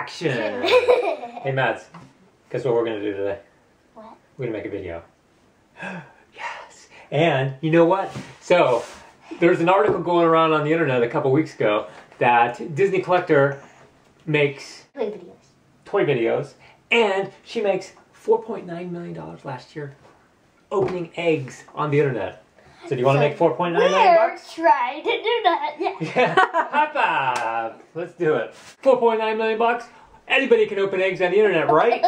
action! Hey Mads, guess what we're gonna do today? What? We're gonna make a video. Yes! And you know what? So, there's an article going around on the internet a couple weeks ago that Disney Collector makes toy videos, and she makes $4.9 million last year opening eggs on the internet. So do you want to make $4.9 million bucks? We're trying to do that. Yeah. High five. Let's do it. $4.9 million bucks. Anybody can open eggs on the internet, right?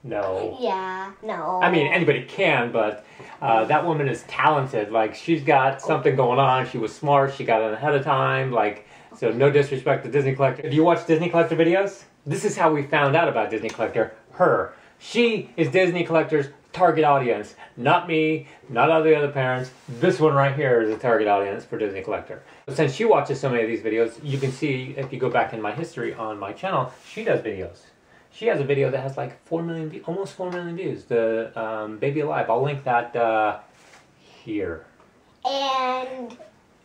No. Yeah, no. I mean, anybody can, but that woman is talented. Like, she's got something going on. She was smart. She got it ahead of time. Like, so no disrespect to Disney Collector. Do you watch Disney Collector videos? This is how we found out about Disney Collector. Her. She is Disney Collector's target audience. Not me, not all the other parents. This one right here is a target audience for Disney Collector. Since she watches so many of these videos, you can see, if you go back in my history on my channel, she does videos. She has a video that has like 4 million views, almost 4 million views. The Baby Alive. I'll link that here. And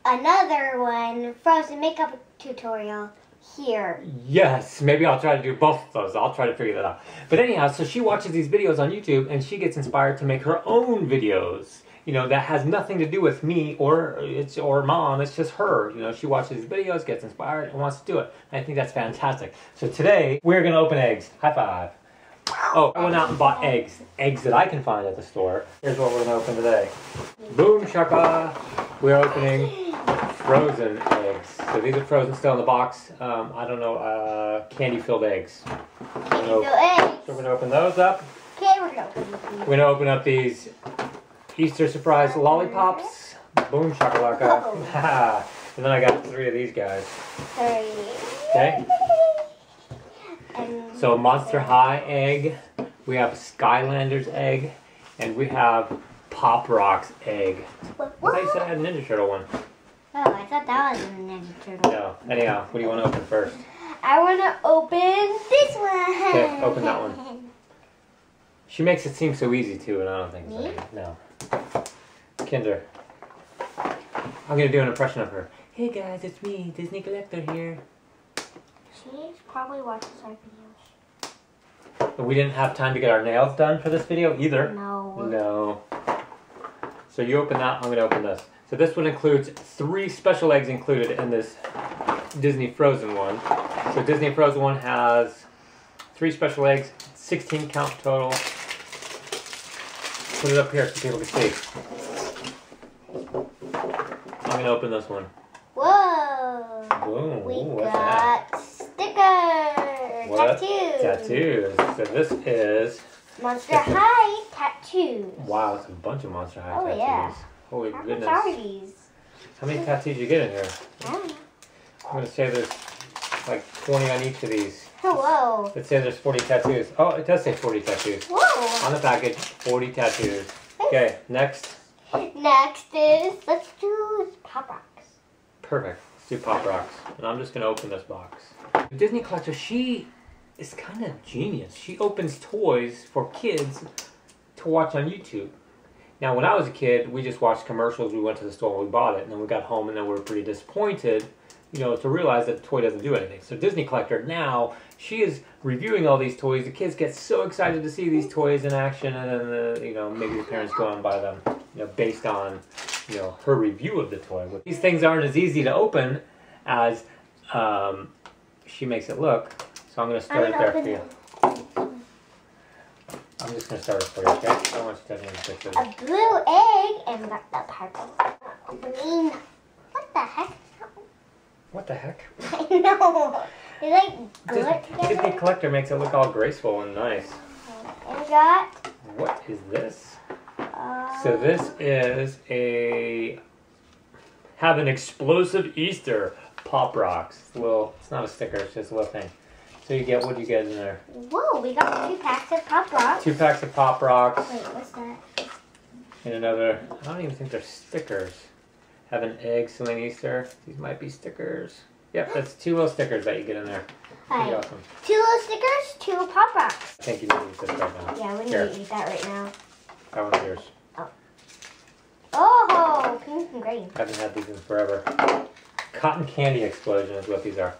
another one, Frozen makeup tutorial here. Yes, maybe I'll try to do both of those. I'll try to figure that out. But anyhow, so she watches these videos on YouTube and she gets inspired to make her own videos. You know, that has nothing to do with me or mom. It's just her. You know, she watches these videos, gets inspired, and wants to do it. And I think that's fantastic. So today we're gonna open eggs. High five. Oh, I went out and bought eggs. Eggs that I can find at the store. Here's what we're gonna open today. Boom shaka. We're opening frozen eggs. So these are frozen, still in the box. I don't know, candy-filled eggs. Candy-filled eggs. So we're gonna open those up. Okay, we're gonna open these. We're gonna open up these Easter surprise lollipops. Boom shakalaka. Oh. And then I got 3 of these guys. 3. Okay. And So Monster High egg. We have Skylanders egg, and we have PopRocks egg. What? I thought you said I had a Ninja Turtle one. Oh, I thought that was a Ninja Turtle. No. Anyhow, what do you want to open first? I want to open this one. Okay, open that one. She makes it seem so easy too, and I don't think so. Me? No. Kinder. I'm gonna do an impression of her. Hey guys, it's me, Disney Collector here. She probably watches our videos. But we didn't have time to get our nails done for this video either. No. No. So you open that, I'm gonna open this. So this one includes 3 special eggs included in this Disney Frozen one. So Disney Frozen one has 3 special eggs, 16 count total. Put it up here so people can see. I'm gonna open this one. Whoa. Boom. We Ooh, what's got that? stickers. What? Tattoos. Tattoos. So this is Monster High tattoos. wow, it's a bunch of Monster High tattoos. Yeah. Holy How goodness. much are these? How many tattoos you get in here? I don't know. I'm gonna say there's like 20 on each of these. Hello. Let's say there's 40 tattoos. Oh, it does say 40 tattoos. Whoa. On the package, 40 tattoos. Okay, next. Next is, let's do PopRocks. Perfect. Let's do PopRocks. And I'm just gonna open this box. Disney Collector, she is kind of genius. She opens toys for kids to watch on YouTube. Now, when I was a kid, we just watched commercials. We went to the store and we bought it, and then we got home and then we were pretty disappointed, you know, to realize that the toy doesn't do anything. So Disney Collector now, she is reviewing all these toys. The kids get so excited to see these toys in action, and then you know, maybe the parents go out and buy them, you know, based on, you know, her review of the toy. These things aren't as easy to open as she makes it look. So I'm going to start it there for you. I'm just going to start it for you, okay? I don't want you touching any pictures. A blue egg and we got the purple. Opening. What the heck? What the heck? I know. They like glue it Disney together. Collector makes it look all graceful and nice. And we got. What is this? So this is have an explosive Easter PopRocks. It's not a sticker, it's just a little thing. So you get, what do you get in there? Whoa, we got 2 packs of PopRocks. 2 packs of PopRocks. Wait, what's that? And another, I don't even think they're stickers. Have an egg, Celine Easter. These might be stickers. Yep, that's 2 little stickers that you get in there. Pretty Hi. awesome. 2 little stickers, 2 PopRocks. I think you need to eat this right now. Yeah, we need Here. to eat that right now. That one's yours. Oh, pink and green. I haven't had these in forever. Cotton candy explosion is what these are.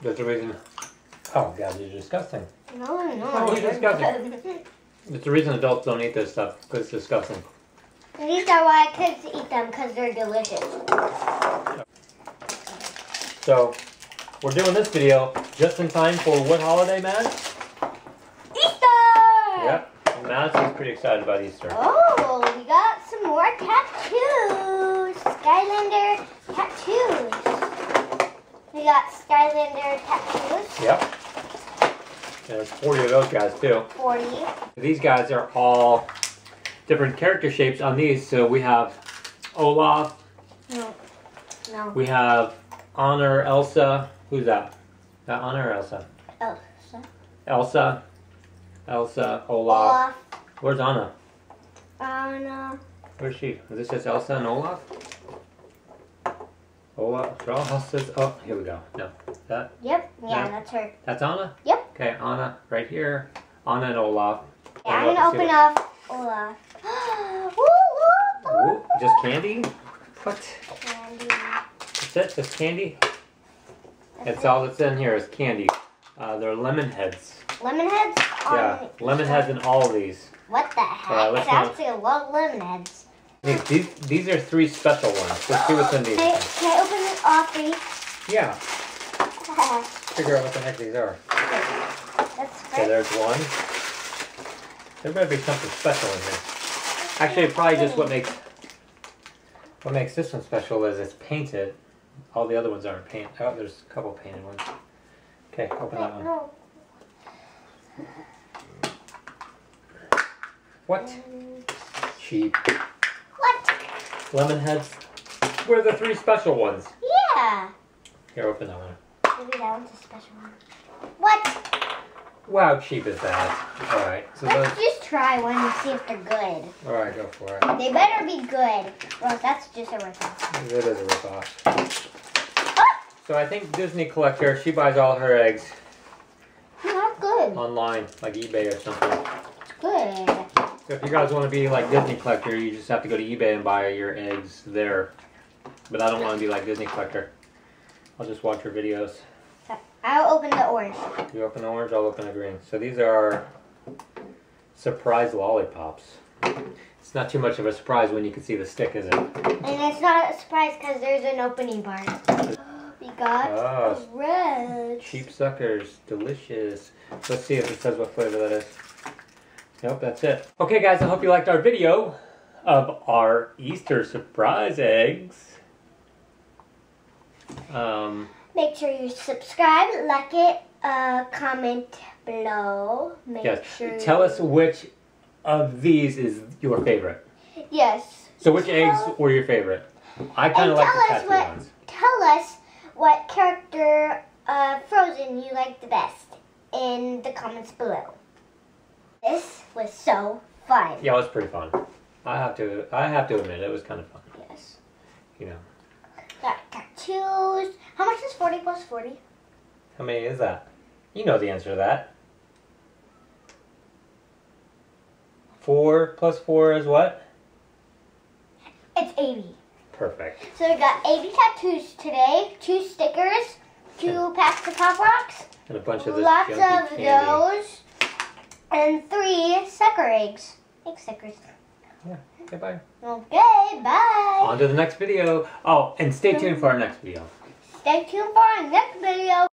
That's the reason. Oh God, you're disgusting. No. Oh, you're disgusting. It's the reason adults don't eat this stuff, because it's disgusting. These are why kids eat them, because they're delicious. So, we're doing this video just in time for what holiday, Matt? Easter! Yep. Madison's pretty excited about Easter. Oh, we got some more tattoos. Skylander tattoos. We got Skylander tattoos. Yep. And there's 40 of those guys too. 40. These guys are all different character shapes on these. So we have Olaf. No. We have Anna or Elsa. Who's that? That Anna or Elsa? Elsa, Olaf. Where's Anna? Anna. Where's she? Is this just Elsa and Olaf? Olaf. Oh, here we go. No. That? Yep. Yeah, No. that's her. That's Anna? Yep. Okay, Anna right here. Anna and Olaf. Yeah, I'm gonna open up Olaf. Ooh, just candy? What? Candy. That's it? Just candy? That's all that's in here is candy. They're lemon heads. Lemon heads? Yeah, lemon heads in all of these. What the heck? let's That's a lot of lemon heads. These are 3 special ones. Let's see what's in these. Can I open this all 3? Yeah. Figure out what the heck these are. That's Okay, there's one. There better be something special in here. Actually, probably just what makes this one special is it's painted. All the other ones aren't painted. Oh, there's a couple painted ones. Okay, open that one. No. What? Cheap. What? Lemon heads. We're the 3 special ones. Yeah. Here, open that one. Maybe that one's a special one. What? Wow, cheap is that? Alright, so Let's just try one and see if they're good. Alright, go for it. They better be good, or else that's just a ripoff. It is a ripoff. So I think Disney Collector, she buys all her eggs Not good. online, like eBay or something. Good. So if you guys want to be like Disney Collector, you just have to go to eBay and buy your eggs there. But I don't want to be like Disney Collector. I'll just watch your videos. I'll open the orange. You open the orange, I'll open the green. So these are surprise lollipops. It's not too much of a surprise when you can see the stick, is it? And it's not a surprise because there's an opening part. We got red. Cheap suckers, delicious. Let's see if it says what flavor that is. Nope, that's it. Okay guys, I hope you liked our video of our Easter surprise eggs. Make sure you subscribe, like it, comment below. Make sure Tell us which of these is your favorite. Yes. So which eggs were your favorite? I kind of like the tattoo ones. Tell us what character Frozen you like the best in the comments below. This was so fun. Yeah, it was pretty fun. I have to admit, it was kind of fun. Yes. You know. Got tattoos. How much is 40 plus 40? How many is that? You know the answer to that. 4 plus 4 is what? It's 80. Perfect. So we got 80 tattoos today, 2 stickers, 2 packs of PopRocks, And a bunch of this lots junky of candy. those, and 3 sucker eggs. Egg stickers. Yeah. Okay, bye. Okay, bye. On to the next video. Oh, and stay tuned for our next video. Stay tuned for our next video.